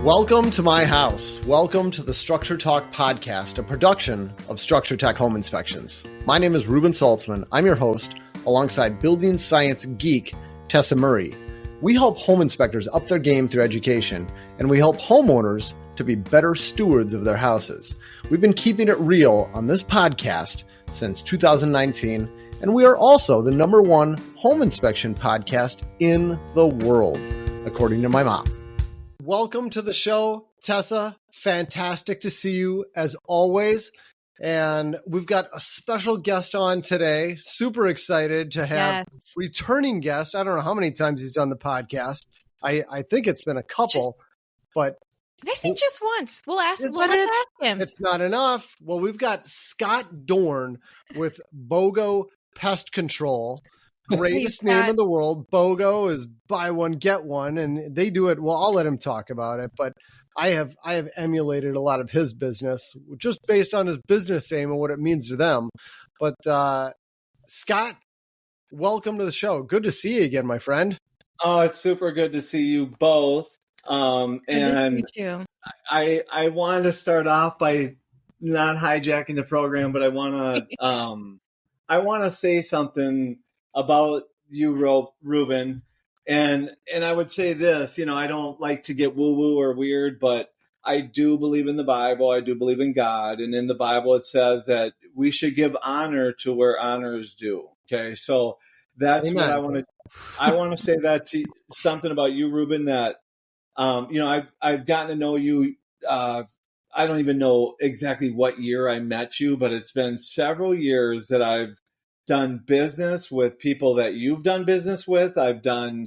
Welcome to my house. Welcome to the Structure Talk podcast, a production of Structure Tech Home Inspections. My name is Ruben Saltzman. I'm your host, alongside building science geek Tessa Murray. We help home inspectors up their game through education, and we help homeowners to be better stewards of their houses. We've been keeping it real on this podcast since 2019, and we are also the #1 home inspection podcast in the world, according to my mom. Welcome to the show, Tessa. Fantastic to see you as always. And we've got a special guest on today. Super excited to have returning guest. I don't know how many times he's done the podcast. I think it's been a couple, but I think just once. Let us ask him. It's not enough. Well, we've got Scott Dorn with BOGO Pest Control. Greatest name in the world. BOGO is buy one, get one. And they do it. Well, I'll let him talk about it. But I have emulated a lot of his business just based on his business name and what it means to them. But Scott, welcome to the show. Good to see you again, my friend. Oh, it's super good to see you both. And me too. I wanted to start off by not hijacking the program, but I want to say something about you, Ruben. And I would say this, I don't like to get woo-woo or weird, but I do believe in the Bible. I do believe in God. And in the Bible, it says that we should give honor to where honor is due. Okay. So that's Amen. What I want to say that to something about you, Ruben, that, I've gotten to know you. I don't even know exactly what year I met you, but it's been several years that I've done business with people that you've done business with. I've done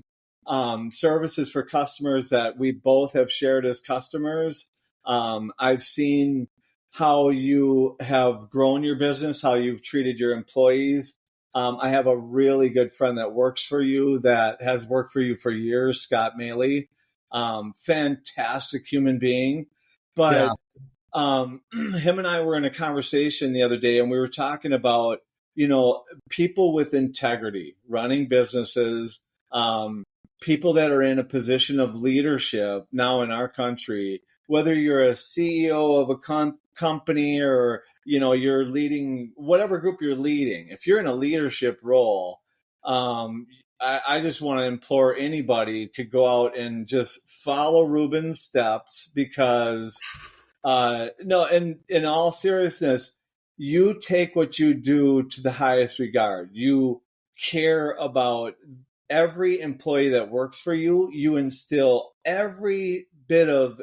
services for customers that we both have shared as customers. I've seen how you have grown your business, how you've treated your employees. I have a really good friend that works for you that has worked for you for years, Scott Maley. Fantastic human being. But him and I were in a conversation the other day, and we were talking about people with integrity, running businesses, people that are in a position of leadership now in our country, whether you're a CEO of a company or, you're leading whatever group you're leading. If you're in a leadership role, I just want to implore anybody to go out and just follow Ruben's steps because, in all seriousness, you take what you do to the highest regard. You care about every employee that works for you. You instill every bit of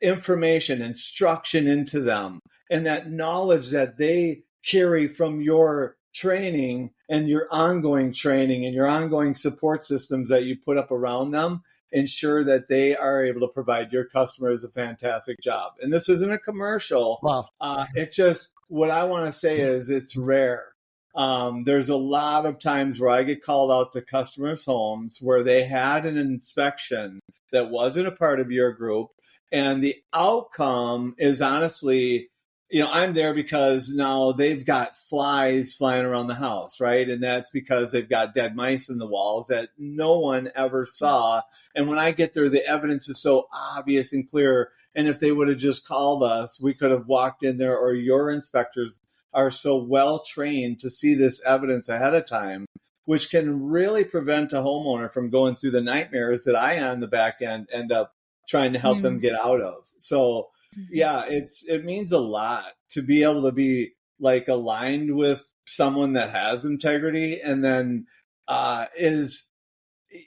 information, instruction into them, and that knowledge that they carry from your training and your ongoing training and your ongoing support systems that you put up around them ensure that they are able to provide your customers a fantastic job. And this isn't a commercial. Wow. It's just what I want to say is it's rare. There's a lot of times where I get called out to customers' homes where they had an inspection that wasn't a part of your group. And the outcome is honestly, I'm there because now they've got flies flying around the house, right? And that's because they've got dead mice in the walls that no one ever saw. And when I get there, the evidence is so obvious and clear. And if they would have just called us, we could have walked in there, or your inspectors are so well trained to see this evidence ahead of time, which can really prevent a homeowner from going through the nightmares that I, on the back end, end up trying to help them get out of. So yeah, it means a lot to be able to be like aligned with someone that has integrity, and then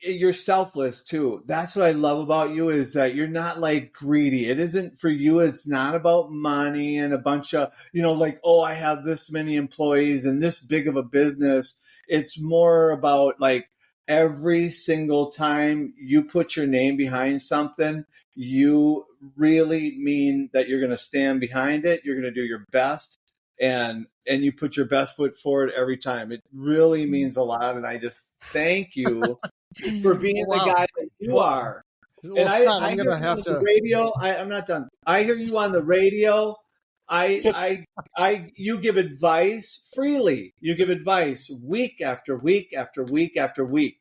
you're selfless too. That's what I love about you, is that you're not like greedy. It isn't for you. It's not about money and a bunch of, I have this many employees and this big of a business. It's more about like every single time you put your name behind something, you really mean that you're going to stand behind it. You're going to do your best, and you put your best foot forward every time. It really means a lot. And I just thank you for being the guy that you are. Well, and Scott, I I'm hear going to you have on to. the radio. I'm not done. I hear you on the radio. You give advice freely. You give advice week after week after week after week.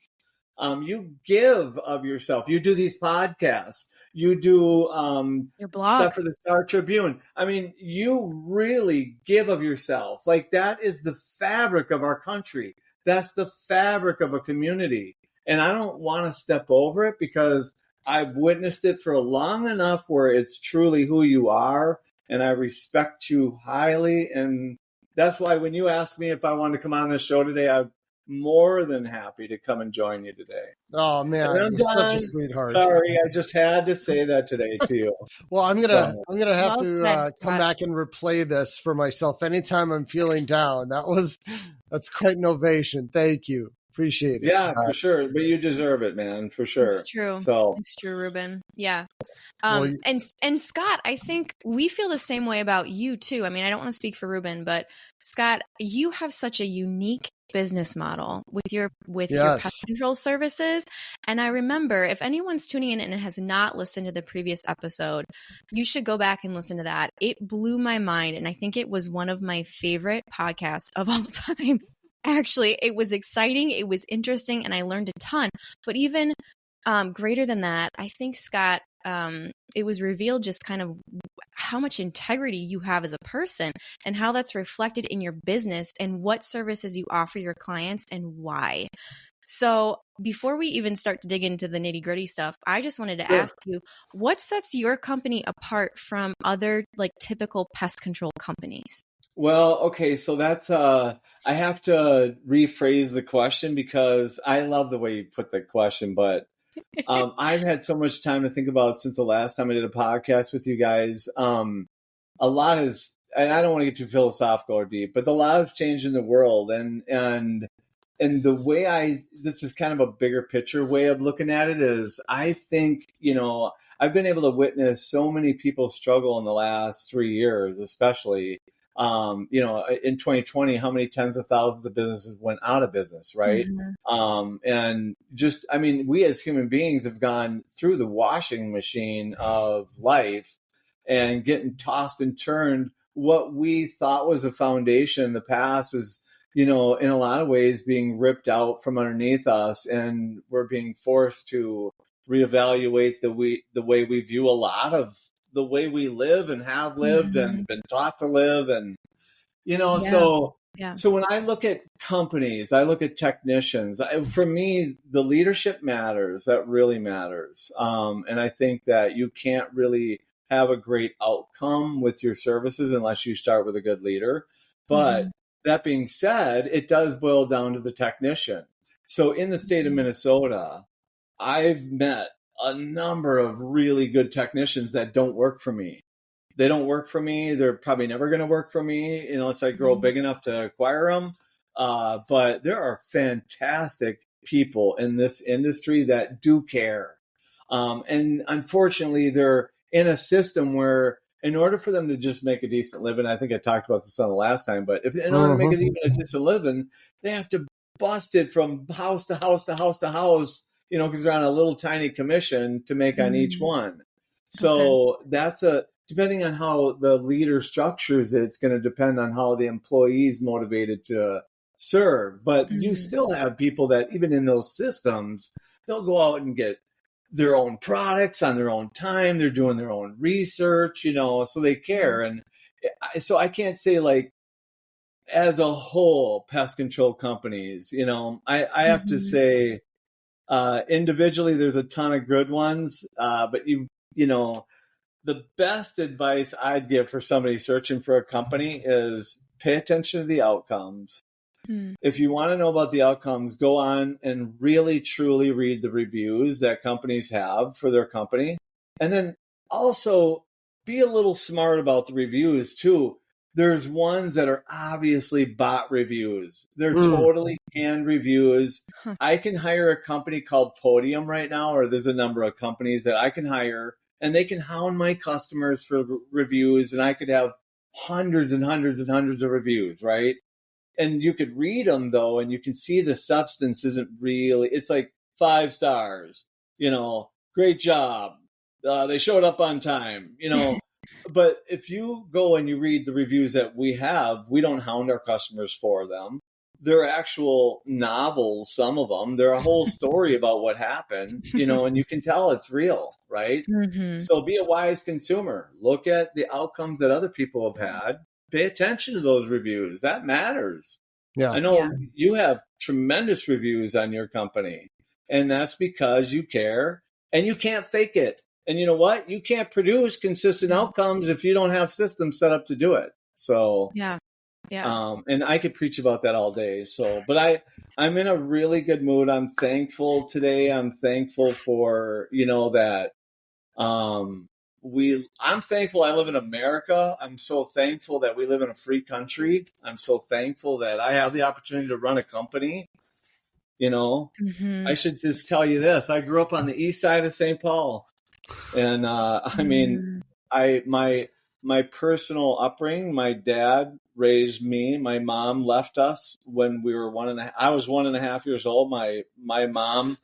You give of yourself. You do these podcasts. You do Your blog. stuff for the Star Tribune. I mean, you really give of yourself. Like, that is the fabric of our country. That's the fabric of a community. And I don't want to step over it because I've witnessed it for long enough where it's truly who you are. And I respect you highly. And that's why when you asked me if I wanted to come on this show today, I'm more than happy to come and join you today. Oh man, I'm you're such a sweetheart. Sorry, I just had to say that today to you. Well, I'm gonna have Well to said, come back and replay this for myself anytime I'm feeling down. That's quite an ovation. Thank you. Appreciate it. Yeah, for sure. But you deserve it, man, for sure. It's true. So it's true, Ruben. Yeah. Well, and Scott, I think we feel the same way about you too. I mean, I don't want to speak for Ruben, but Scott, you have such a unique business model with your pest control services. And I remember, if anyone's tuning in and has not listened to the previous episode, you should go back and listen to that. It blew my mind, and I think it was one of my favorite podcasts of all time. Actually, it was exciting, it was interesting, and I learned a ton. But even greater than that, I think, Scott, it was revealed just kind of how much integrity you have as a person and how that's reflected in your business and what services you offer your clients and why. So before we even start to dig into the nitty-gritty stuff, I just wanted to ask you, what sets your company apart from other like typical pest control companies? Well, okay, so that's I have to rephrase the question because I love the way you put the question, but I've had so much time to think about since the last time I did a podcast with you guys. A lot has, and I don't want to get too philosophical or deep, but a lot has changed in the world, and the way this is kind of a bigger picture way of looking at it is, I think, I've been able to witness so many people struggle in the last 3 years, especially. In 2020, how many tens of thousands of businesses went out of business, right? Mm-hmm. And just, I mean, we as human beings have gone through the washing machine of life and getting tossed and turned. What we thought was a foundation in the past is, in a lot of ways being ripped out from underneath us, and we're being forced to reevaluate the way we view a lot of the way we live and have lived and been taught to live. And, so when I look at companies, I look at technicians, for me, the leadership matters. That really matters. And I think that you can't really have a great outcome with your services unless you start with a good leader. But that being said, it does boil down to the technician. So in the state of Minnesota, I've met a number of really good technicians that don't work for me. They don't work for me. They're probably never going to work for me, unless I grow big enough to acquire them. But there are fantastic people in this industry that do care. And unfortunately, they're in a system where in order for them to just make a decent living, I think I talked about this on the last time, but in order to make it even a decent living, they have to bust it from house to house to house to house, because they're on a little tiny commission to make on each one. So that's depending on how the leader structures it, it's going to depend on how the employee's motivated to serve. But you still have people that even in those systems, they'll go out and get their own products on their own time. They're doing their own research, so they care. And so I can't say like, as a whole, pest control companies, I have to say, individually, there's a ton of good ones, but the best advice I'd give for somebody searching for a company is pay attention to the outcomes. If you want to know about the outcomes, go on and really, truly read the reviews that companies have for their company. And then also be a little smart about the reviews too. There's ones that are obviously bot reviews. They're totally canned reviews. I can hire a company called Podium right now, or there's a number of companies that I can hire, and they can hound my customers for reviews, and I could have hundreds and hundreds and hundreds of reviews, right? And you could read them, though, and you can see the substance isn't really, it's like 5 stars, great job. They showed up on time, But if you go and you read the reviews that we have, we don't hound our customers for them. they're actual novels, some of them. They're a whole story about what happened, and you can tell it's real, right? Mm-hmm. So be a wise consumer. Look at the outcomes that other people have had. Pay attention to those reviews. That matters. Yeah. I know you have tremendous reviews on your company, and that's because you care and you can't fake it. And you know what? You can't produce consistent outcomes if you don't have systems set up to do it. So, yeah. And I could preach about that all day. So, but I'm in a really good mood. I'm thankful today. I'm thankful for, that, I'm thankful I live in America. I'm so thankful that we live in a free country. I'm so thankful that I have the opportunity to run a company. I should just tell you this. I grew up on the east side of St. Paul. And my personal upbringing, my dad raised me. My mom left us when we were I was 1.5 years old. My mom,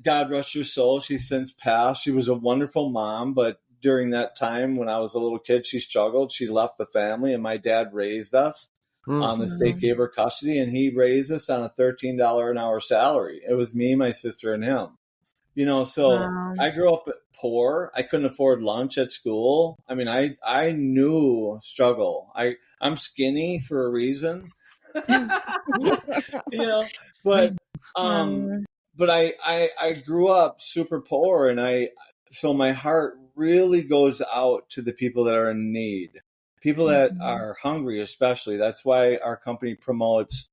God rest her soul, she's since passed. She was a wonderful mom, but during that time when I was a little kid, she struggled. She left the family, and my dad raised us. The state gave her custody, and he raised us on a $13 an hour salary. It was me, my sister, and him. So I grew up poor. I couldn't afford lunch at school. I mean, I knew struggle. I'm skinny for a reason, but I grew up super poor, and so my heart really goes out to the people that are in need, people that are hungry, especially. That's why our company promotes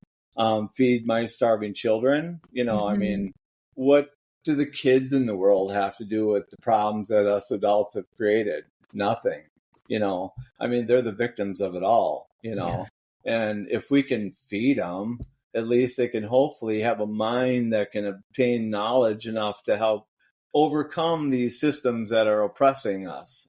Feed My Starving Children. I mean, what do the kids in the world have to do with the problems that us adults have created? Nothing. I mean, they're the victims of it all, and if we can feed them, at least they can hopefully have a mind that can obtain knowledge enough to help overcome these systems that are oppressing us,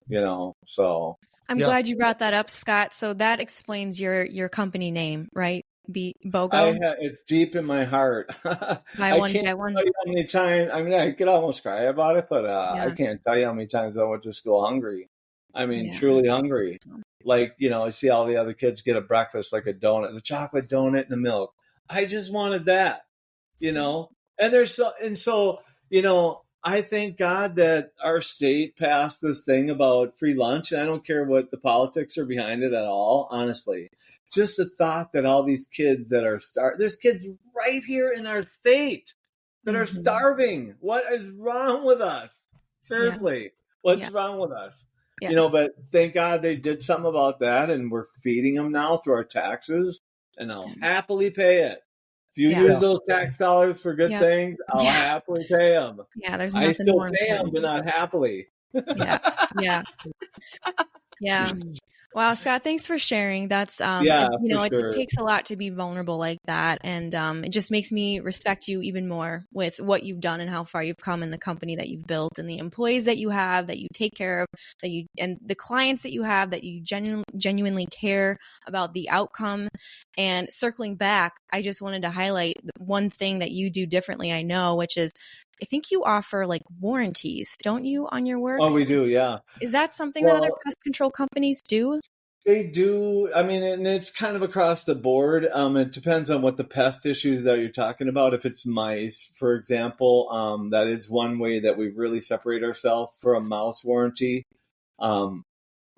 so. I'm glad you brought that up, Scott. So that explains your company name, right? BOGO? It's deep in my heart. I can't tell you how many times. I mean, I could almost cry about it, but I can't tell you how many times I went to school hungry. I mean, truly hungry. Like, I see all the other kids get a breakfast, like a donut, the chocolate donut and the milk. I just wanted that, and so, I thank God that our state passed this thing about free lunch. And I don't care what the politics are behind it at all, honestly. Just the thought that all these kids that are there's kids right here in our state that are starving. What is wrong with us? Seriously, what's wrong with us? Yeah. But thank God they did something about that, and we're feeding them now through our taxes, and I'll happily pay it. If you use those tax dollars for good things, I'll happily pay them. Yeah, there's nothing I still more pay them, but not happily. Yeah. Wow, Scott, thanks for sharing. That's it takes a lot to be vulnerable like that, and it just makes me respect you even more with what you've done and how far you've come in the company that you've built and the employees that you have, that you take care of, and the clients that you have, that you genuinely care about the outcome. And circling back, I just wanted to highlight one thing that you do differently, I know, which is I think you offer like warranties, don't you, on your work? Oh, we do, yeah. Is that something that other pest control companies do? They do. I mean, and it's kind of across the board. It depends on what the pest issues that you're talking about. If it's mice, for example, that is one way that we really separate ourselves for a mouse warranty.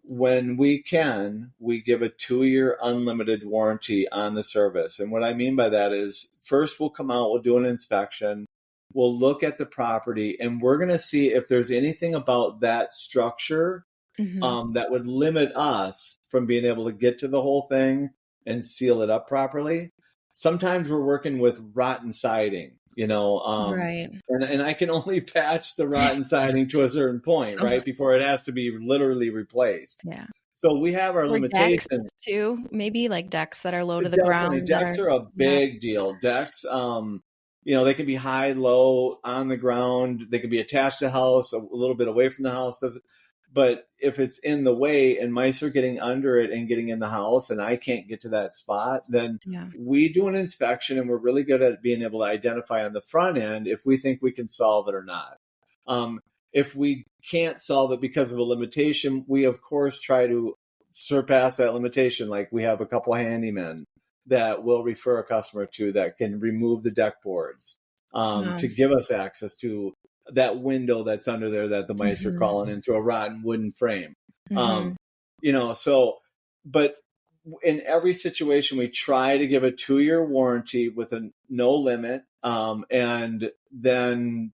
When we can, we give a 2-year unlimited warranty on the service. And what I mean by that is, first we'll come out, we'll do an inspection. We'll look at the property, and we're going to see if there's anything about that structure that would limit us from being able to get to the whole thing and seal it up properly. Sometimes we're working with rotten siding, right. And I can only patch the rotten siding to a certain point, right, before it has to be literally replaced. Yeah. So we have our limitations decks too, maybe like decks that are low to the ground. Decks are a big deal. Decks, they can be high, low, on the ground. They can be attached to the house, a little bit away from the house. But if it's in the way and mice are getting under it and getting in the house and I can't get to that spot, then we do an inspection, and we're really good at being able to identify on the front end if we think we can solve it or not. If we can't solve it because of a limitation, we, of course, try to surpass that limitation. Like we have a couple handymen that we'll refer a customer to that can remove the deck boards to give us access to that window that's under there that the mice are crawling in through a rotten wooden frame. But in every situation, we try to give a 2-year warranty with a no limit. And then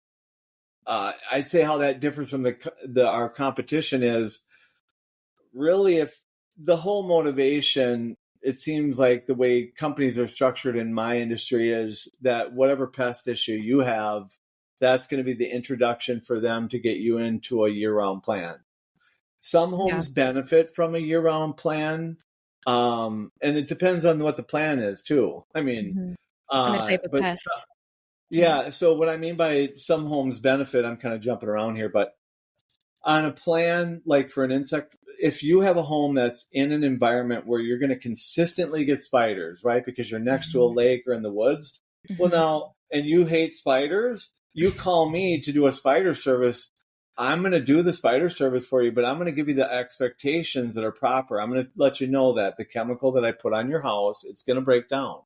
I'd say how that differs from our competition is really if the whole motivation, it seems like the way companies are structured in my industry is that whatever pest issue you have, that's going to be the introduction for them to get you into a year-round plan. Some homes benefit from a year-round plan, and it depends on what the plan is too. I mean, and the type of pest. So what I mean by some homes benefit, I'm kind of jumping around here, but on a plan like for an insect, if you have a home that's in an environment where you're going to consistently get spiders, right? Because you're next to a lake or in the woods. Well, now, and you hate spiders, you call me to do a spider service. I'm going to do the spider service for you, but I'm going to give you the expectations that are proper. I'm going to let you know that the chemical that I put on your house, it's going to break down.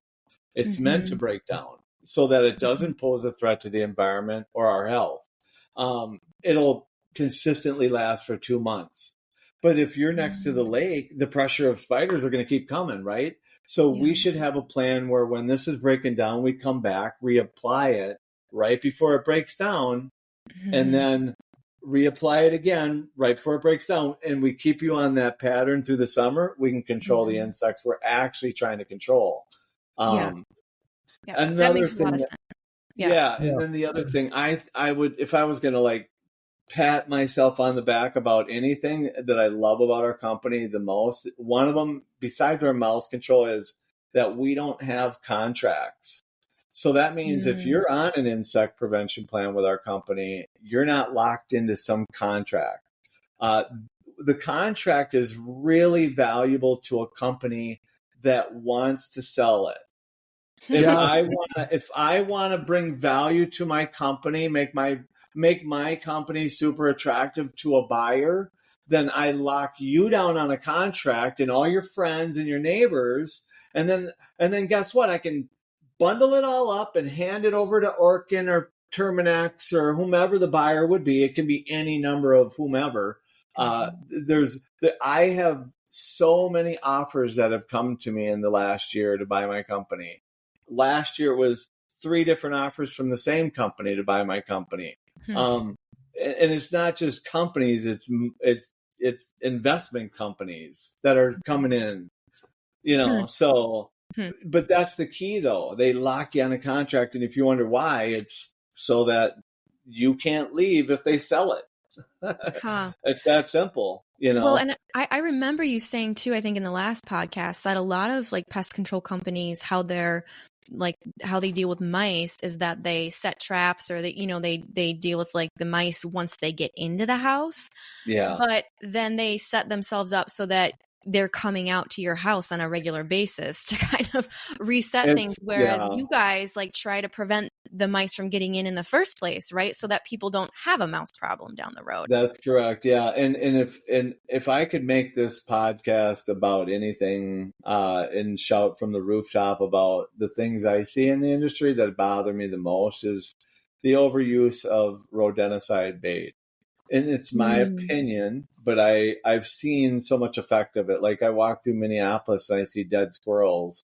It's meant to break down so that it doesn't pose a threat to the environment or our health. It'll consistently last for 2 months. But if you're next to the lake, the pressure of spiders are going to keep coming, right? So we should have a plan where when this is breaking down, we come back, reapply it right before it breaks down, and then reapply it again right before it breaks down. And we keep you on that pattern through the summer. We can control the insects we're actually trying to control. That makes a lot of sense. And then the other thing, I would, if I was going to like pat myself on the back about anything that I love about our company the most, one of them, besides our mouse control, is that we don't have contracts. So that means if you're on an insect prevention plan with our company, you're not locked into some contract. The contract is really valuable to a company that wants to sell it. If I want to bring value to my company, make my company super attractive to a buyer, then I lock you down on a contract and all your friends and your neighbors, and then guess what? I can bundle it all up and hand it over to Orkin or Terminex or whomever the buyer would be. It can be any number of whomever. I have so many offers that have come to me in the last year to buy my company. Last year it was 3 different offers from the same company to buy my company. And it's not just companies, it's investment companies that are coming in, so, but that's the key though. They lock you on a contract. And if you wonder why, it's so that you can't leave if they sell it. It's that simple, Well, and I remember you saying too, I think in the last podcast, that a lot of like pest control companies, how they deal with mice is that they set traps, or they deal with like the mice once they get into the house. But then they set themselves up so that they're coming out to your house on a regular basis to kind of reset things. Whereas you guys like try to prevent the mice from getting in the first place, right? So that people don't have a mouse problem down the road. That's correct. Yeah. And if I could make this podcast about anything, and shout from the rooftop about the things I see in the industry that bother me the most, is the overuse of rodenticide bait. And it's my opinion, but I've seen so much effect of it. Like I walk through Minneapolis and I see dead squirrels,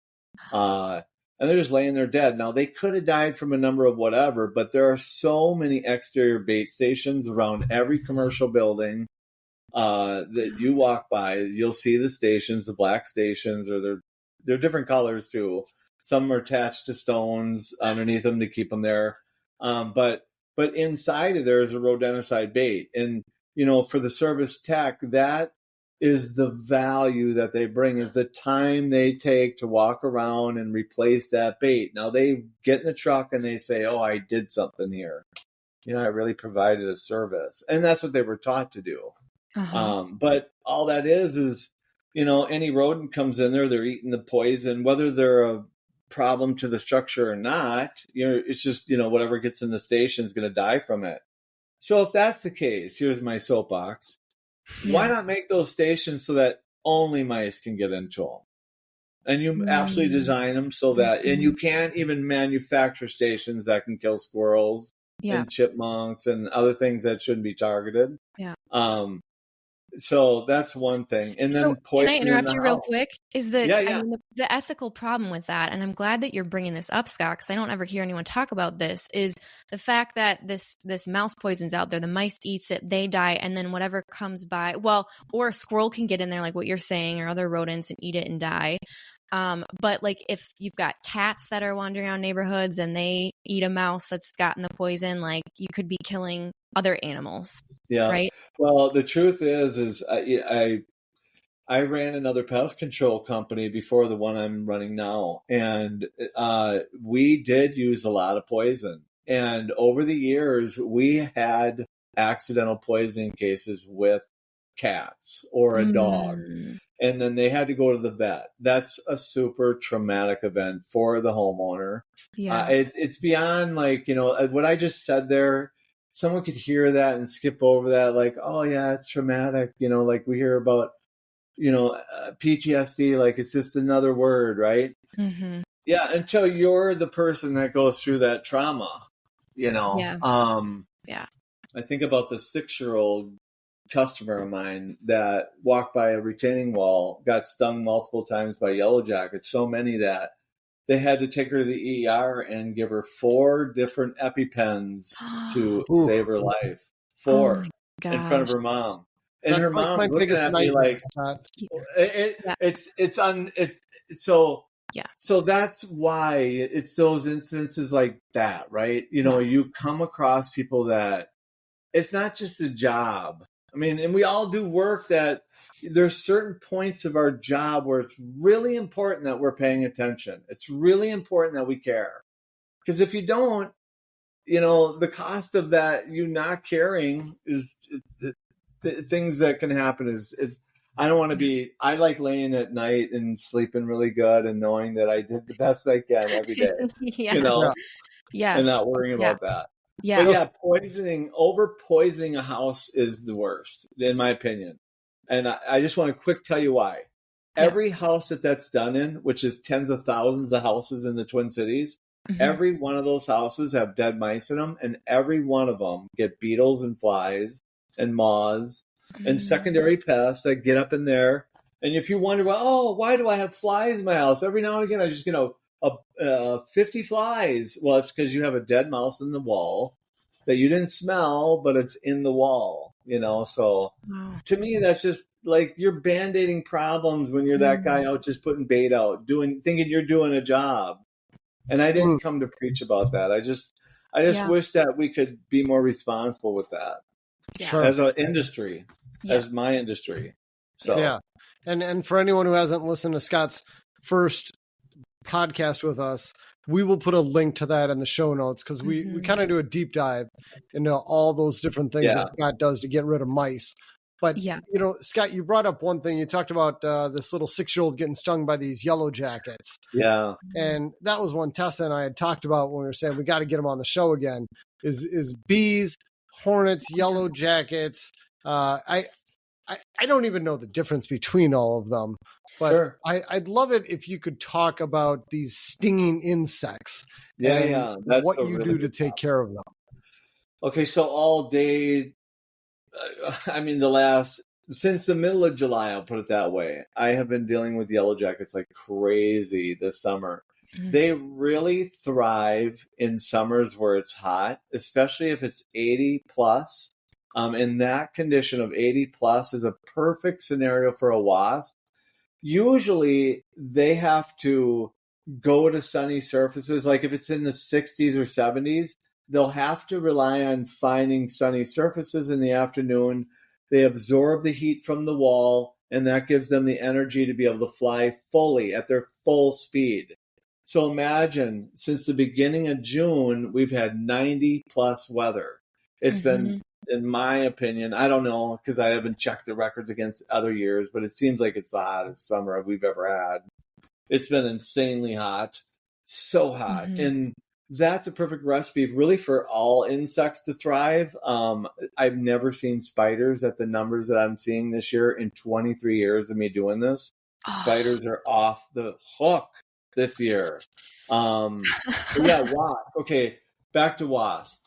and they're just laying there dead. Now they could have died from a number of whatever, but there are so many exterior bait stations around every commercial building that you walk by. You'll see the stations, the black stations, or they're different colors too. Some are attached to stones underneath them to keep them there, But inside of there is a rodenticide bait. And, for the service tech, that is the value that they bring, is the time they take to walk around and replace that bait. Now they get in the truck and they say, oh, I did something here. I really provided a service. And that's what they were taught to do. But all that is, any rodent comes in there, they're eating the poison, whether they're a problem to the structure or not, it's just, whatever gets in the station is going to die from it. So if that's the case, here's my soapbox. Why not make those stations so that only mice can get into them? And you absolutely design them so that, and you can't even manufacture stations that can kill squirrels and chipmunks and other things that shouldn't be targeted. Yeah. So that's one thing. And then can I interrupt you real quick? Is the the ethical problem with that, and I'm glad that you're bringing this up, Scott, because I don't ever hear anyone talk about this, is the fact that this mouse poison's out there, the mice eats it, they die, and then whatever comes by, or a squirrel can get in there like what you're saying, or other rodents and eat it and die. But like if you've got cats that are wandering around neighborhoods and they eat a mouse that's gotten the poison, like you could be killing other animals. Yeah. Right. Well, the truth is I ran another pest control company before the one I'm running now, and we did use a lot of poison. And over the years, we had accidental poisoning cases with cats or a dog. And then they had to go to the vet. That's a super traumatic event for the homeowner. Yeah. It's beyond like, what I just said there. Someone could hear that and skip over that. Like, oh yeah, it's traumatic. Like we hear about, PTSD, like it's just another word, right? Mm-hmm. Yeah. Until you're the person that goes through that trauma, Yeah. I think about the 6-year-old customer of mine that walked by a retaining wall, got stung multiple times by yellow jackets, so many that they had to take her to the ER and give her 4 different EpiPens to save her life. 4 in front of her mom. And that's her mom like looking at me like, so that's why it's those incidences like that, right? You come across people that it's not just a job. I mean, and we all do work that there's certain points of our job where it's really important that we're paying attention. It's really important that we care. Because if you don't, the cost of that, you not caring is things that can happen is I don't want to be, I like laying at night and sleeping really good and knowing that I did the best I can every day, and not worrying about that. Yeah. But over poisoning a house is the worst, in my opinion. And I just want to quick tell you why. Every house that's done in, which is tens of thousands of houses in the Twin Cities, every one of those houses have dead mice in them, and every one of them get beetles and flies and moths and secondary pests that get up in there. And if you wonder, why do I have flies in my house? Every now and again, I just get 50 flies. Well, it's because you have a dead mouse in the wall that you didn't smell, but it's in the wall, So to me, that's just like you're band-aiding problems when you're that guy out just putting bait out, thinking you're doing a job. And I didn't come to preach about that. I just wish that we could be more responsible with that as an industry, as my industry. So yeah, and for anyone who hasn't listened to Scott's first podcast with us, we will put a link to that in the show notes because we kind of do a deep dive into all those different things that Scott does to get rid of mice. But, Scott, you brought up one thing. You talked about this little 6-year-old getting stung by these yellow jackets. Yeah. And that was one Tessa and I had talked about when we were saying we got to get them on the show again, is bees, hornets, yellow jackets. I don't even know the difference between all of them. But I'd love it if you could talk about these stinging insects and what you do to take care of them. Okay, so all day, since the middle of July, I'll put it that way, I have been dealing with yellow jackets like crazy this summer. They really thrive in summers where it's hot, especially if it's 80 plus. And that condition of 80 plus is a perfect scenario for a wasp. Usually they have to go to sunny surfaces. Like if it's in the 60s or 70s, they'll have to rely on finding sunny surfaces in the afternoon. They absorb the heat from the wall, and that gives them the energy to be able to fly fully at their full speed. So imagine, since the beginning of June, we've had 90 plus weather. It's been, in my opinion, I don't know, because I haven't checked the records against other years, but it seems like it's the hottest summer we've ever had. It's been insanely hot, so hot. And that's a perfect recipe really for all insects to thrive. I've never seen spiders at the numbers that I'm seeing this year in 23 years of me doing this. Spiders are off the hook this year. Yeah, wasp. Okay, back to wasp.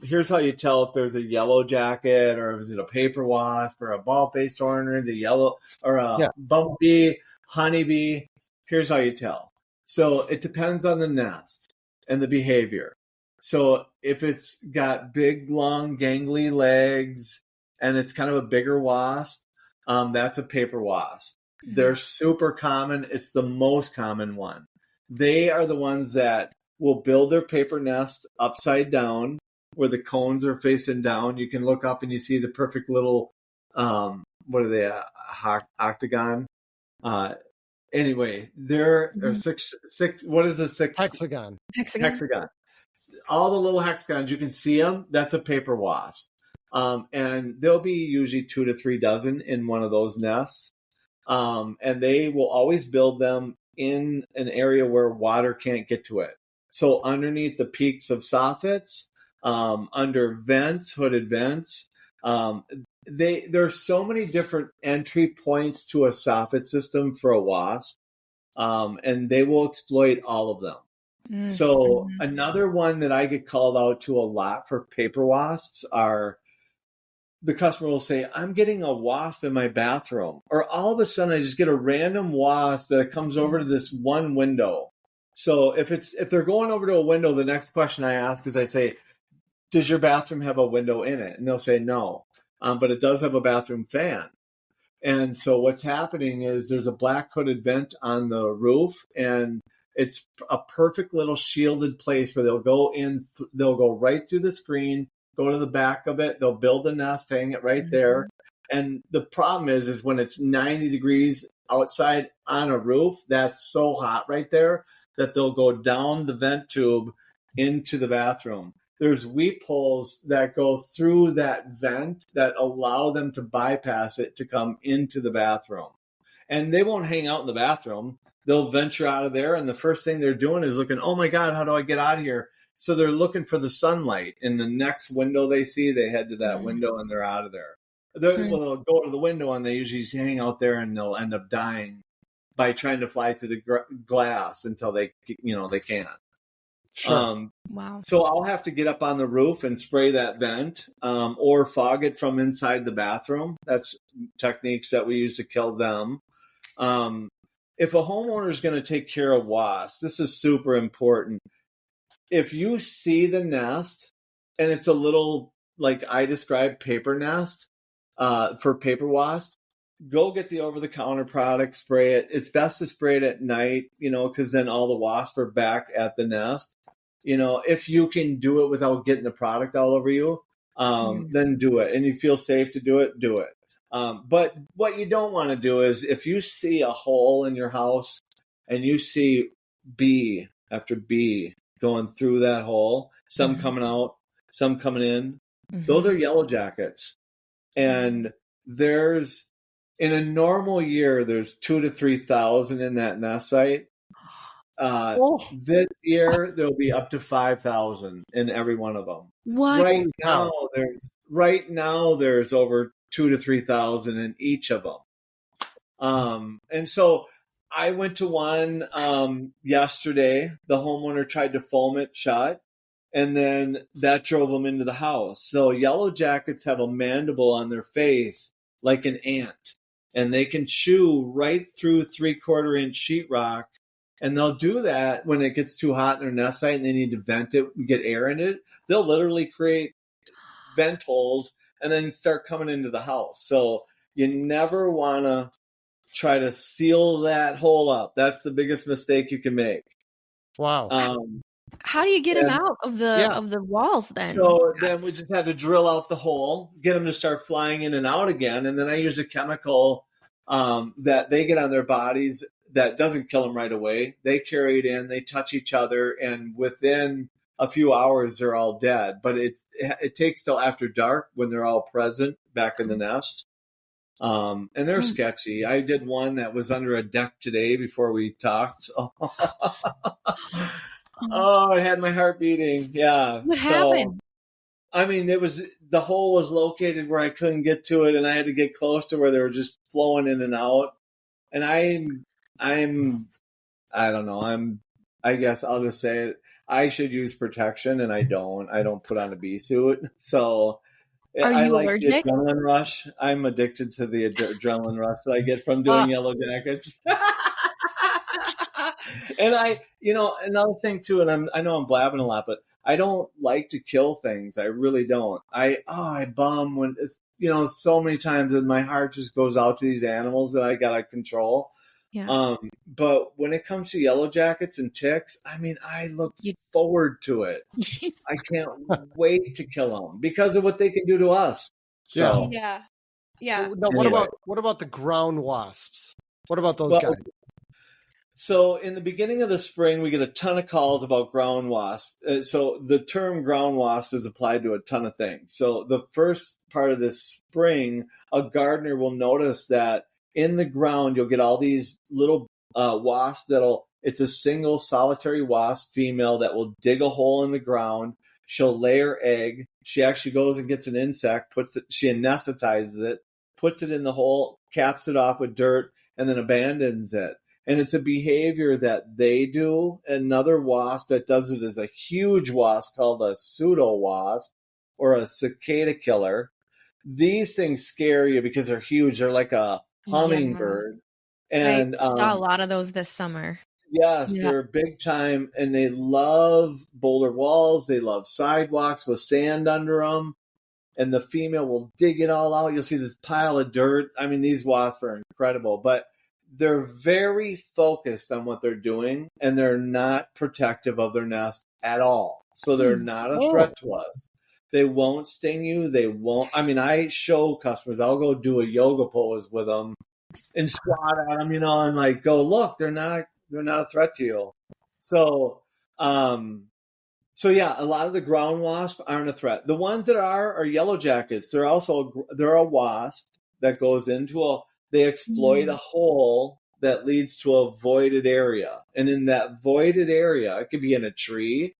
Here's how you tell if there's a yellow jacket, or is it a paper wasp, or a bald-faced hornet, a yellow, or a bumblebee, honeybee. Here's how you tell. So it depends on the nest and the behavior. So if it's got big, long, gangly legs and it's kind of a bigger wasp, that's a paper wasp. Mm-hmm. They're super common. It's the most common one. They are the ones that will build their paper nest upside down where the cones are facing down. You can look up and you see the perfect little, what are they, octagon? Anyway, there are six, what is a six? Hexagon. All the little hexagons, you can see them. That's a paper wasp. And there'll be usually 2 to 3 dozen in one of those nests. And they will always build them in an area where water can't get to it. So underneath the peaks of soffits, under vents, hooded vents, there's so many different entry points to a soffit system for a wasp, and they will exploit all of them. Mm-hmm. So another one that I get called out to a lot for paper wasps are the customer will say, I'm getting a wasp in my bathroom, or all of a sudden I just get a random wasp that comes over to this one window. So if they're going over to a window, the next question I ask is I say, does your bathroom have a window in it? And they'll say no, but it does have a bathroom fan. And so what's happening is there's a black hooded vent on the roof, and it's a perfect little shielded place where they'll go in, they'll go right through the screen, go to the back of it, they'll build the nest, hang it right there. And the problem is when it's 90 degrees outside on a roof, that's so hot right there that they'll go down the vent tube into the bathroom. There's weep holes that go through that vent that allow them to bypass it to come into the bathroom. And they won't hang out in the bathroom. They'll venture out of there, and the first thing they're doing is looking, oh my God, how do I get out of here? So they're looking for the sunlight. In the next window they see, they head to that window and they're out of there. They'll go to the window and they usually hang out there, and they'll end up dying by trying to fly through the glass until they can't. Sure. Wow. So I'll have to get up on the roof and spray that vent, or fog it from inside the bathroom. That's techniques that we use to kill them. If a homeowner is going to take care of wasps, this is super important. If you see the nest and it's a little, like I described, paper nest for paper wasp, go get the over-the-counter product, spray it. It's best to spray it at night, because then all the wasps are back at the nest. If you can do it without getting the product all over you, then do it. And you feel safe to do it, do it. But what you don't want to do is if you see a hole in your house and you see bee after bee going through that hole, some coming out, some coming in, those are yellow jackets. And in a normal year, there's 2,000 to 3,000 in that nest site. This year, there'll be up to 5,000 in every one of them. What? Right now, there's over 2,000 to 3,000 in each of them. And so I went to one yesterday. The homeowner tried to foam it shut, and then that drove them into the house. So yellow jackets have a mandible on their face like an ant, and they can chew right through 3/4 inch sheetrock. And they'll do that when it gets too hot in their nest site and they need to vent it and get air in it. They'll literally create vent holes and then start coming into the house. So you never want to try to seal that hole up. That's the biggest mistake you can make. Wow. How do you get them out of the walls then? So then we just had to drill out the hole, get them to start flying in and out again. And then I use a chemical that they get on their bodies that doesn't kill them right away. They carry it in, they touch each other, and within a few hours, they're all dead. But it takes till after dark when they're all present back in the nest. And they're sketchy. I did one that was under a deck today before we talked. Oh, I had my heart beating. Yeah. What happened? I mean, the hole was located where I couldn't get to it, and I had to get close to where they were just flowing in and out. And I don't know. I guess I'll just say it. I should use protection, and I don't. I don't put on a bee suit. So Are I you like the allergic? adrenaline rush. I'm addicted to the adrenaline rush that I get from doing yellow jackets. And another thing too, and I know I'm blabbing a lot, but I don't like to kill things. I really don't. I bum when it's, so many times and my heart just goes out to these animals that I gotta control. Yeah. But when it comes to yellow jackets and ticks, I mean, I look forward to it. I can't wait to kill them because of what they can do to us. So Yeah. Yeah. Now, anyway. what about the ground wasps? What about those Well, guys? So in the beginning of the spring, we get a ton of calls about ground wasp. So the term ground wasp is applied to a ton of things. So the first part of this spring, a gardener will notice that in the ground, you'll get all these little wasps it's a single solitary wasp female that will dig a hole in the ground. She'll lay her egg. She actually goes and gets an insect, she anesthetizes it, puts it in the hole, caps it off with dirt, and then abandons it. And it's a behavior that they do. Another wasp that does it is a huge wasp called a pseudo wasp or a cicada killer. These things scare you because they're huge. They're like a hummingbird. And I saw a lot of those this summer. yes, Yeah. they're big time, and they love boulder walls. They love sidewalks with sand under them. And the female will dig it all out. You'll see this pile of dirt. I mean, these wasps are incredible, but they're very focused on what they're doing, and they're not protective of their nest at all. So they're not a threat to us. They won't sting you. They won't. I mean, I show customers, I'll go do a yoga pose with them and squat at them, and like go, look, they're not a threat to you. So, yeah, a lot of the ground wasps aren't a threat. The ones that are yellow jackets. They're a wasp that goes into they exploit a hole that leads to a voided area. And in that voided area, it could be in a tree,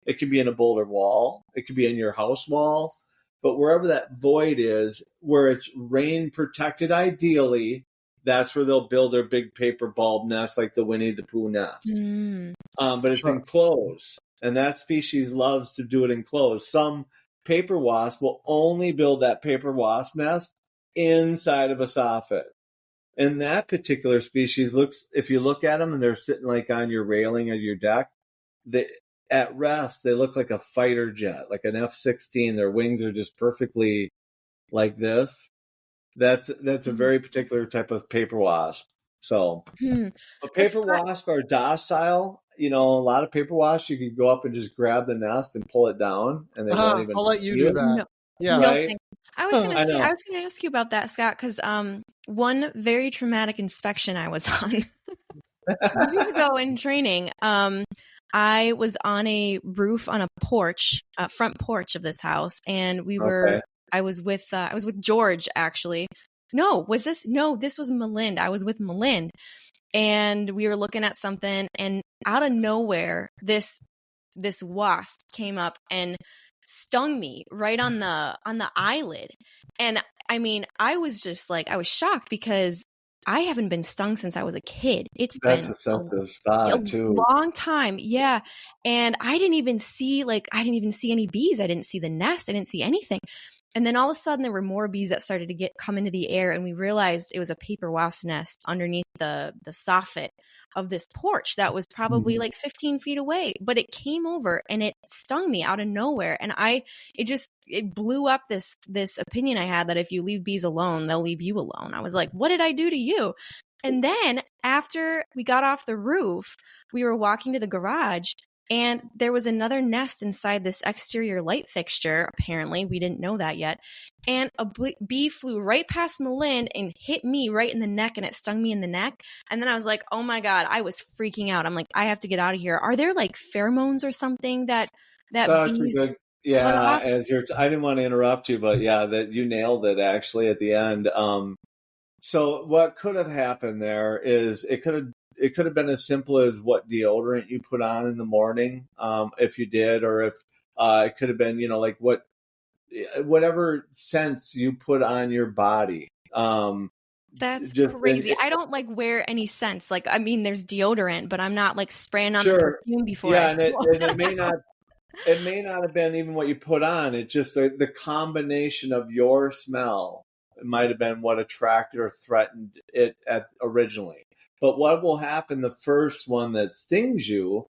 it could be in a boulder wall, it could be in your house wall, but wherever that void is, where it's rain protected ideally, that's where they'll build their big paper bulb nest like the Winnie the Pooh nest. But it's enclosed. And that species loves to do it enclosed. Some paper wasp will only build that paper wasp nest inside of a soffit. And that particular species if you look at them and they're sitting like on your railing of your deck, at rest, they look like a fighter jet, like an F-16. Their wings are just perfectly like this. That's a very particular type of paper wasp. So, but paper wasps are docile. A lot of paper wasps, you could go up and just grab the nest and pull it down, and they won't even. I'll let you do that. No. Yeah, right. I was going to ask you about that, Scott, because one very traumatic inspection I was on years ago in training. I was on a roof on a porch, front porch of this house, and I was with George actually. This was Melind. I was with Melind, and we were looking at something, and out of nowhere, this wasp came up and stung me right on the eyelid. And I mean, I was just like, I was shocked because I haven't been stung since I was a kid. Been a sensitive spot too. Long time. Yeah. And I didn't even see any bees. I didn't see the nest. I didn't see anything. And then all of a sudden there were more bees that started to come into the air, and we realized it was a paper wasp nest underneath the soffit of this porch that was probably like 15 feet away, but it came over and it stung me out of nowhere. And it blew up this opinion I had that if you leave bees alone, they'll leave you alone. I was like, what did I do to you? And then after we got off the roof, we were walking to the garage, and there was another nest inside this exterior light fixture. Apparently, we didn't know that yet. And a bee flew right past Melind and hit me right in the neck, and it stung me in the neck. And then I was like, oh my God, I was freaking out. I'm like, I have to get out of here. Are there like pheromones or something that bees... Yeah, I didn't want to interrupt you, but yeah, that you nailed it actually at the end. So what could have happened there is it could have been as simple as what deodorant you put on in the morning, if you did, or if it could have been, like whatever scents you put on your body. That's just crazy. I don't like wear any scents. Like, I mean, there's deodorant, but I'm not like spraying on the sure. perfume before Yeah, I and it may not. It may not have been even what you put on. It's just the combination of your smell might have been what attracted or threatened it originally. But what will happen, the first one that stings you,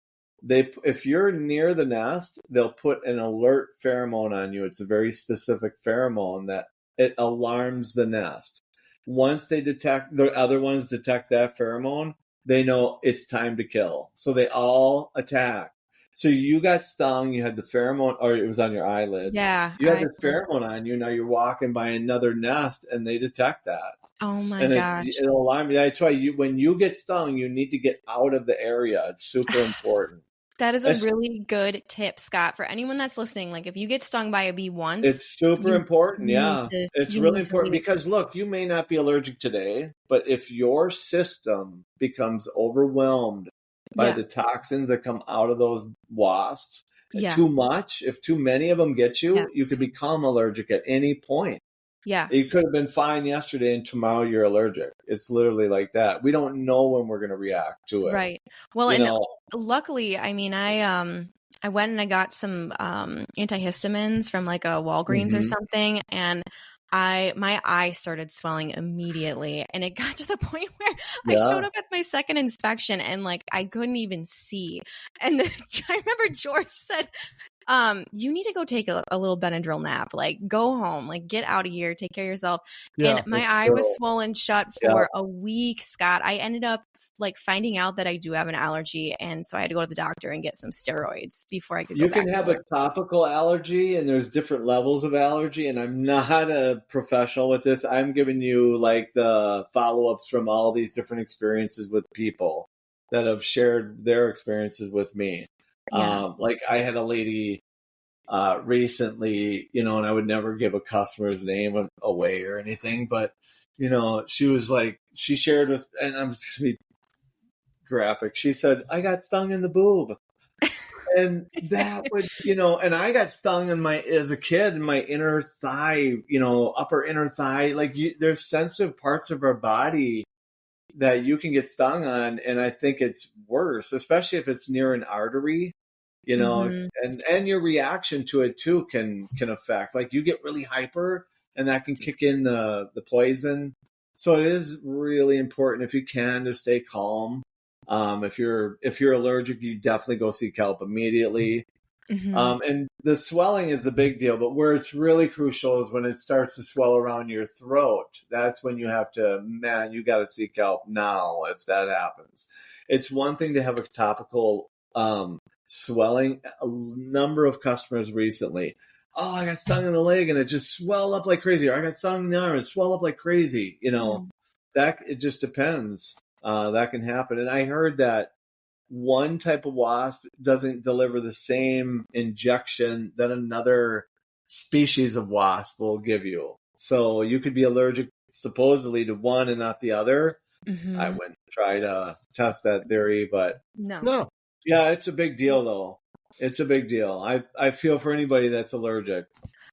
if you're near the nest, they'll put an alert pheromone on you. It's a very specific pheromone that it alarms the nest. Once the other ones detect that pheromone, they know it's time to kill. So they all attack. So you got stung, you had the pheromone, or it was on your eyelid. Yeah. You had the pheromone on you, now you're walking by another nest and they detect that. Oh my And gosh. it'll alarm you. That's why when you get stung, you need to get out of the area. It's super important. That is a really good tip, Scott, for anyone that's listening. Like, if you get stung by a bee once, it's super important. Yeah, it's really important because look, you may not be allergic today, but if your system becomes overwhelmed by the toxins that come out of those wasps, too much, if too many of them get you, you could become allergic at any point. Yeah. You could have been fine yesterday and tomorrow you're allergic. It's literally like that. We don't know when we're going to react to it. Right. Well, luckily, I mean, I went and I got some antihistamines from like a Walgreens or something, and my eye started swelling immediately, and it got to the point where I showed up at my second inspection and like I couldn't even see. And I remember George said, you need to go take a little Benadryl nap. Like, go home, like get out of here, take care of yourself. Yeah, and my eye was swollen shut for a week, Scott. I ended up like finding out that I do have an allergy, and so I had to go to the doctor and get some steroids before I could go back. You can have a topical allergy, and there's different levels of allergy, and I'm not a professional with this. I'm giving you like the follow-ups from all these different experiences with people that have shared their experiences with me. Like I had a lady recently, and I would never give a customer's name away or anything, but she was like, she shared with, and I'm just gonna be graphic. She said, I got stung in the boob. And that would, and I got stung as a kid in my inner thigh, upper inner thigh. Like there's sensitive parts of our body that you can get stung on. And I think it's worse, especially if it's near an artery, and your reaction to it too can affect, like you get really hyper and that can kick in the poison. So it is really important, if you can, to stay calm. If you're allergic, you definitely go seek help immediately. And the swelling is the big deal, but where it's really crucial is when it starts to swell around your throat. That's when you have to, you got to seek help now if that happens. It's one thing to have a topical swelling. A number of customers recently, I got stung in the leg and it just swelled up like crazy. Or I got stung in the arm and it swelled up like crazy. That it just depends. That can happen. And I heard that one type of wasp doesn't deliver the same injection that another species of wasp will give you. So you could be allergic supposedly to one and not the other. I wouldn't try to test that theory, but no. Yeah, it's a big deal though. It's a big deal. I feel for anybody that's allergic.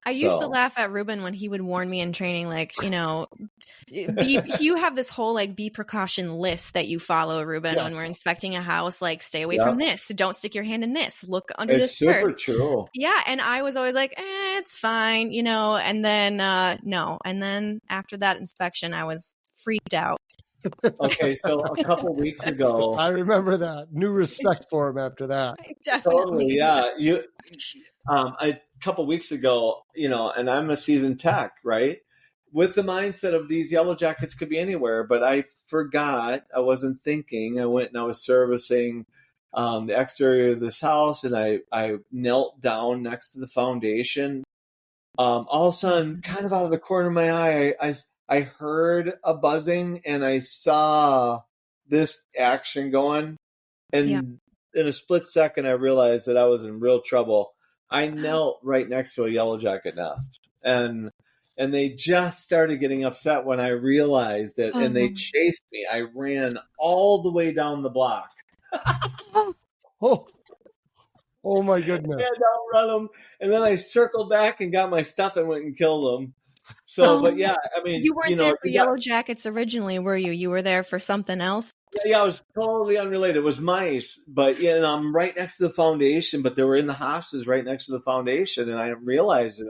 I used to laugh at Ruben when he would warn me in training, like, you have this whole like bee precaution list that you follow, Ruben, when we're inspecting a house, like stay away from this. Don't stick your hand in this. Look under this first. It's super true. Yeah. And I was always like, it's fine, and then, no. And then after that inspection, I was freaked out. Okay. So a couple weeks ago, I remember that. New respect for him after that. Definitely. Totally. Yeah. A couple weeks ago, and I'm a seasoned tech, right? With the mindset of these yellow jackets could be anywhere, but I forgot. I wasn't thinking. I went and I was servicing the exterior of this house, and I knelt down next to the foundation. All of a sudden, kind of out of the corner of my eye, I heard a buzzing, and I saw this action going, and in a split second, I realized that I was in real trouble. I knelt right next to a yellow jacket nest, and they just started getting upset when I realized it, and they chased me. I ran all the way down the block. Oh my goodness! And I'll run them, and then I circled back and got my stuff and went and killed them. So, but yeah, I mean, you weren't there for Yellow Jackets originally, were you? You were there for something else? Yeah, it was totally unrelated. It was mice, but I'm right next to the foundation, but they were in the hostas right next to the foundation, and I realized it.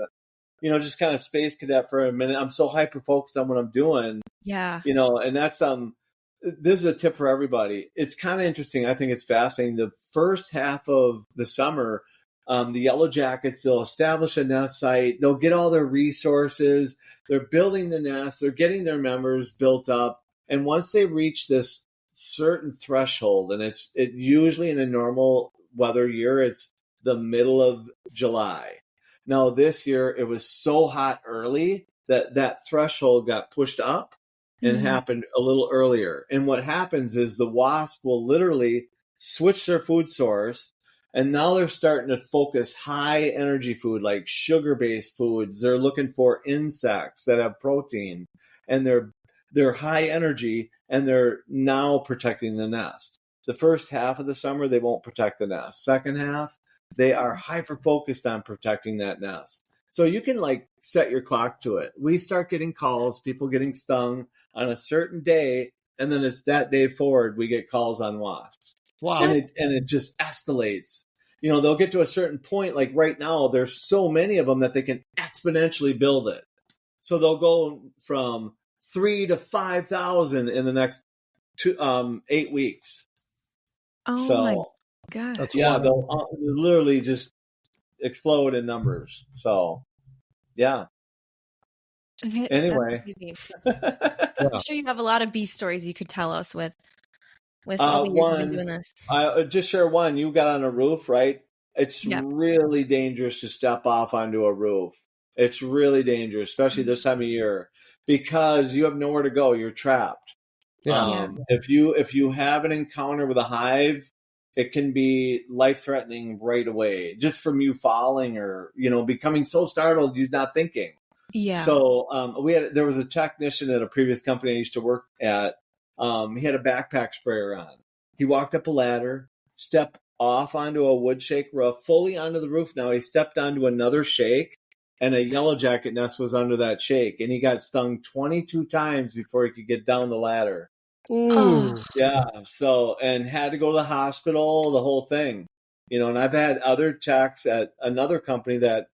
Just kind of space cadet for a minute. I'm so hyper focused on what I'm doing. Yeah. And that's this is a tip for everybody. It's kind of interesting. I think it's fascinating. The first half of the summer, the Yellow Jackets, they'll establish a nest site. They'll get all their resources. They're building the nest. They're getting their members built up. And once they reach this certain threshold, and it usually in a normal weather year, it's the middle of July. Now this year it was so hot early that threshold got pushed up and happened a little earlier. And what happens is the wasp will literally switch their food source, and now they're starting to focus high energy food like sugar-based foods. They're looking for insects that have protein, and they're high energy, and they're now protecting the nest. The first half of the summer, they won't protect the nest. Second half, they are hyper-focused on protecting that nest. So you can set your clock to it. We start getting calls, people getting stung on a certain day, and then it's that day forward we get calls on wasps. Wow. And it just escalates. They'll get to a certain point, like right now, there's so many of them that they can exponentially build it. So they'll go from 3,000 to 5,000 in the next 8 weeks. Oh so, my God. That's they'll literally just explode in numbers. So, yeah. Anyway. I'm sure you have a lot of bee stories you could tell us with all the years you've been doing this. I just share one. You got on a roof, right? It's really dangerous to step off onto a roof. It's really dangerous, especially this time of year, because you have nowhere to go. You're trapped. Yeah. If you have an encounter with a hive, it can be life-threatening right away, just from you falling or becoming so startled you're not thinking. Yeah. So there was a technician at a previous company I used to work at. He had a backpack sprayer on. He walked up a ladder, stepped off onto a wood shake roof, fully onto the roof. Now he stepped onto another shake, and a yellow jacket nest was under that shake, and he got stung 22 times before he could get down the ladder. Ooh. Yeah. So, and had to go to the hospital, the whole thing. And I've had other techs at another company that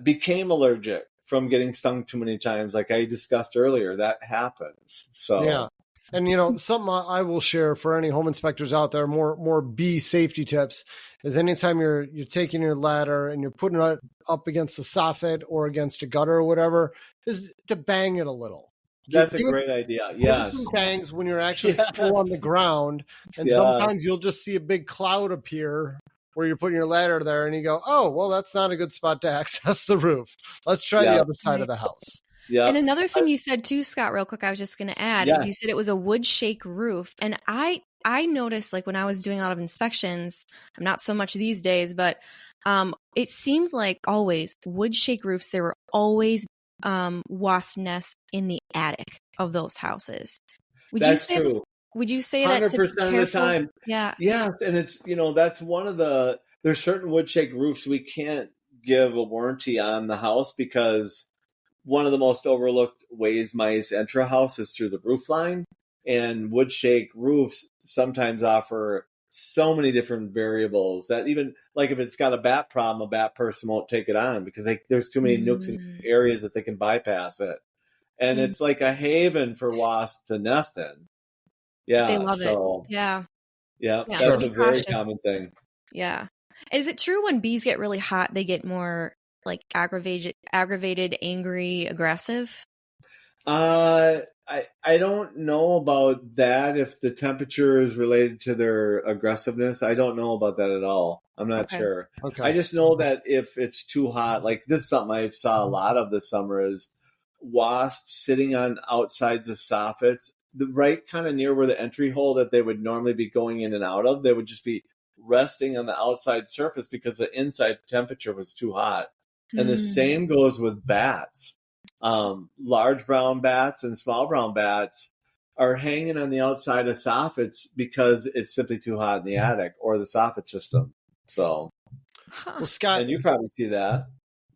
became allergic from getting stung too many times, like I discussed earlier. That happens. So yeah. And something I will share for any home inspectors out there, more bee safety tips, is anytime you're taking your ladder and you're putting it up against the soffit or against a gutter or whatever, is to bang it a little. That's a great idea. Yes. Bangs when you're actually still on the ground, and sometimes you'll just see a big cloud appear where you're putting your ladder there, and you go, "Oh, well, that's not a good spot to access the roof. Let's try the other side of the house." Yeah. And another thing you said too, Scott, real quick, I was just going to add, is you said it was a wood shake roof, and I noticed, when I was doing a lot of inspections, I'm not so much these days, but it seemed like always wood shake roofs. There were always wasp nests in the attic of those houses. That's true. Would you say that 100% of the time? Yeah. Yes, and it's that's one of there's certain wood shake roofs we can't give a warranty on the house, because one of the most overlooked ways mice enter a house is through the roof line, and wood shake roofs sometimes offer so many different variables that even if it's got a bat problem, a bat person won't take it on because there's too many nooks and areas that they can bypass it. And it's like a haven for wasps to nest in. Yeah. They love it. Yeah. Yeah. That's a very common thing. Yeah. Is it true when bees get really hot, they get more aggravated, angry, aggressive? I don't know about that. If the temperature is related to their aggressiveness, I don't know about that at all. I'm not sure. Okay. I just know that if it's too hot, this is something I saw a lot of this summer, is wasps sitting on outside the soffits, right kind of near where the entry hole that they would normally be going in and out of. They would just be resting on the outside surface because the inside temperature was too hot. And the same goes with bats. Large brown bats and small brown bats are hanging on the outside of soffits because it's simply too hot in the attic or the soffit system. So, well, Scott, and you probably see that.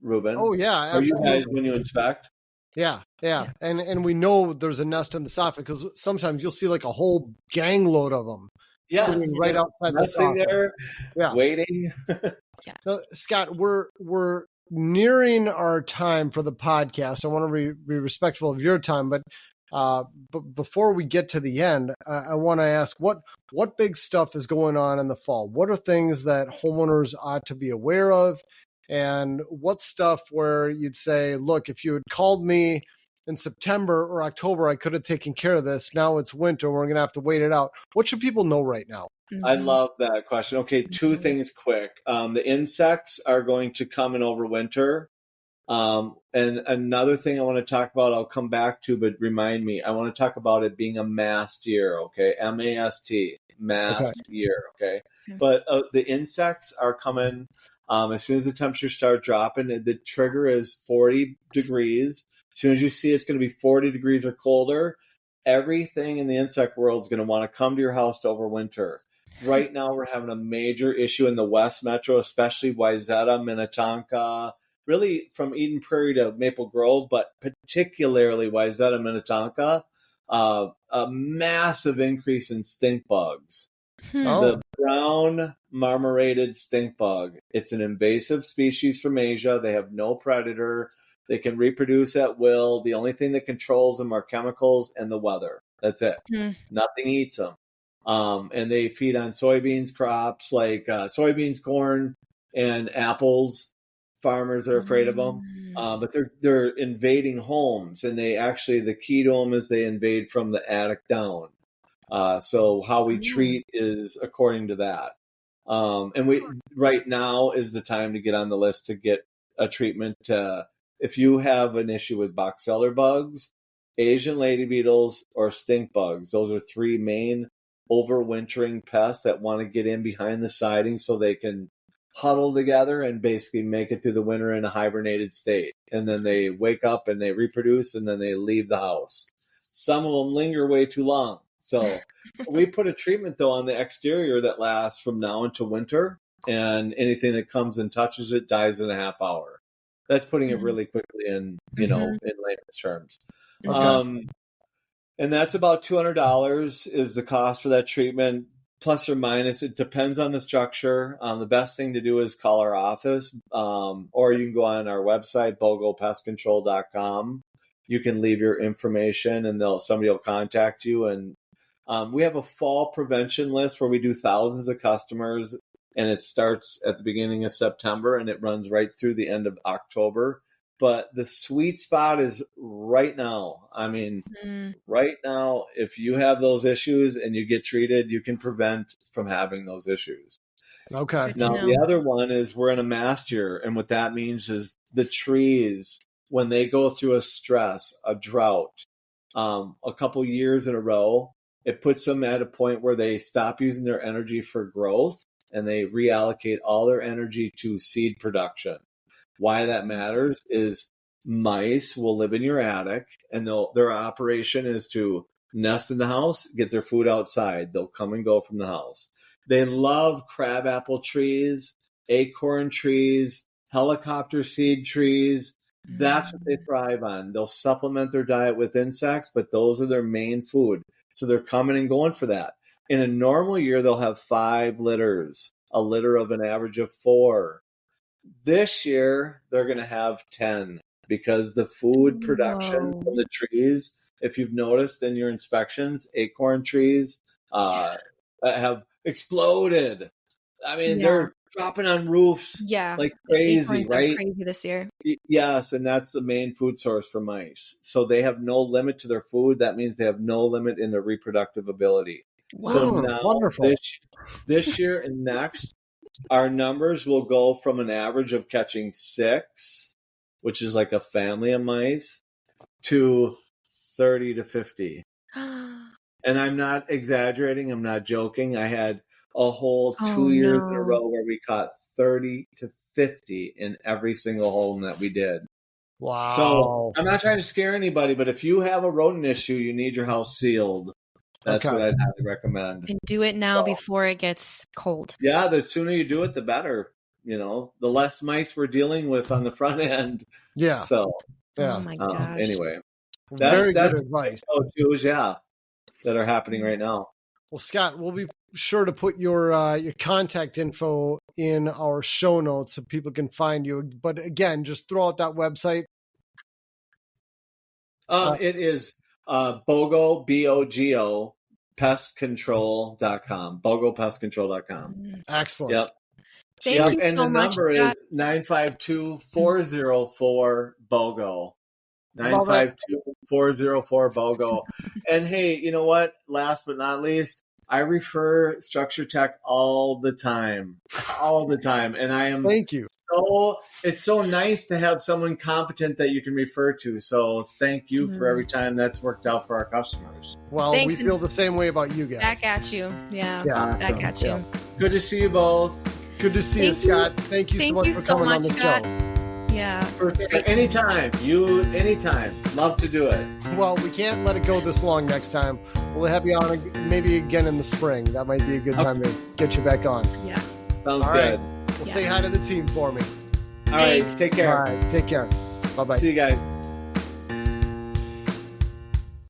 Ruben? Oh yeah, absolutely. Are you guys when you inspect? Yeah. And we know there's a nest in the soffit because sometimes you'll see like a whole gang load of them sitting right outside the soffit. There, waiting. Now, Scott, we're nearing our time for the podcast. I want to be respectful of your time, but before we get to the end, I want to ask what big stuff is going on in the fall? What are things that homeowners ought to be aware of? And what stuff where you'd say, look, if you had called me in September or October, I could have taken care of this. Now it's winter. We're going to have to wait it out. What should people know right now? I love that question. Okay, two things quick. The insects are going to come and overwinter. And another thing I want to talk about, I'll come back to, but remind me, I want to talk about it being a mast year, okay? M-A-S-T, mast year, okay? But the insects are coming as soon as the temperatures start dropping. The trigger is 40 degrees. As soon as you see it's going to be 40 degrees or colder, everything in the insect world is going to want to come to your house to overwinter. Right now, we're having a major issue in the West Metro, especially Wayzata, Minnetonka, really from Eden Prairie to Maple Grove, but particularly Wayzata, Minnetonka, a massive increase in stink bugs. The brown marmorated stink bug. It's an invasive species from Asia. They have no predator. They can reproduce at will. The only thing that controls them are chemicals and the weather. That's it. Nothing eats them. And they feed on soybeans crops like soybeans, corn, and apples. Farmers are afraid of them, but they're invading homes, and the key to them is they invade from the attic down. So how we treat is according to that. And right now is the time to get on the list to get a treatment. If you have an issue with box cellar bugs, Asian lady beetles, or stink bugs, those are three main overwintering pests that want to get in behind the siding so they can huddle together and basically make it through the winter in a hibernated state. And then they wake up and they reproduce and then they leave the house. Some of them linger way too long. So we put a treatment, though, on the exterior that lasts from now until winter, and anything that comes and touches it dies in a half hour. That's putting it really quickly in, in layman's terms. And that's about $200 is the cost for that treatment, plus or minus. It depends on the structure. The best thing to do is call our office, or you can go on our website, bogopestcontrol.com. You can leave your information, and somebody will contact you. And we have a fall prevention list where we do thousands of customers, and it starts at the beginning of September, and it runs right through the end of October. But the sweet spot is right now. I mean, right now, if you have those issues and you get treated, you can prevent from having those issues. Okay. Now, the other one is we're in a mast year, and what that means is the trees, when they go through a stress, a drought, a couple years in a row, it puts them at a point where they stop using their energy for growth, and they reallocate all their energy to seed production. Why that matters is mice will live in your attic, and their operation is to nest in the house, get their food outside. They'll come and go from the house. They love crabapple trees, acorn trees, helicopter seed trees. That's what they thrive on. They'll supplement their diet with insects, but those are their main food. So they're coming and going for that. In a normal year, they'll have 5 litters, a litter of an average of 4. This year, they're going to have 10 because the food production from the trees, if you've noticed in your inspections, acorn trees have exploded. I mean, they're dropping on roofs like crazy, right? Crazy this year. Yes, and that's the main food source for mice. So they have no limit to their food. That means they have no limit in their reproductive ability. Wow, so now, wonderful. This year and next, our numbers will go from an average of catching 6, which is like a family of mice, to 30 to 50. And I'm not exaggerating. I'm not joking. I had a whole 2 years in a row where we caught 30 to 50 in every single home that we did. Wow. So I'm not trying to scare anybody, but if you have a rodent issue, you need your house sealed. That's what I'd highly recommend. And do it now before it gets cold. Yeah, the sooner you do it, the better. the less mice we're dealing with on the front end. Yeah. So, Oh my gosh. Anyway, Very that's good advice. Tools, that are happening right now. Well, Scott, we'll be sure to put your contact info in our show notes so people can find you. But again, just throw out that website. It is BOGO, BOGO, pestcontrol.com. BOGOpestcontrol.com. Excellent. Yep. Thank you and so the much, number is Scott. 952-404-BOGO. 952-404-BOGO. And hey, you know what? Last but not least, I refer Structure Tech all the time. And I am Thank you. It's so nice to have someone competent that you can refer to. So thank you for every time that's worked out for our customers. Well, Thanks, we feel the same way about you guys. Back at you. Yeah. Back at you. Yeah. Good to see you both. Good to see you, Scott. Thank you so much for coming on the Scott. show. Yeah. Anytime. Love to do it. Well, we can't let it go this long next time. We'll have you on maybe again in the spring. That might be a good time to get you back on. Yeah. Sounds All good. Right. Well, say hi to the team for me. All right. Take care. All right. Take care. Bye-bye. See you guys.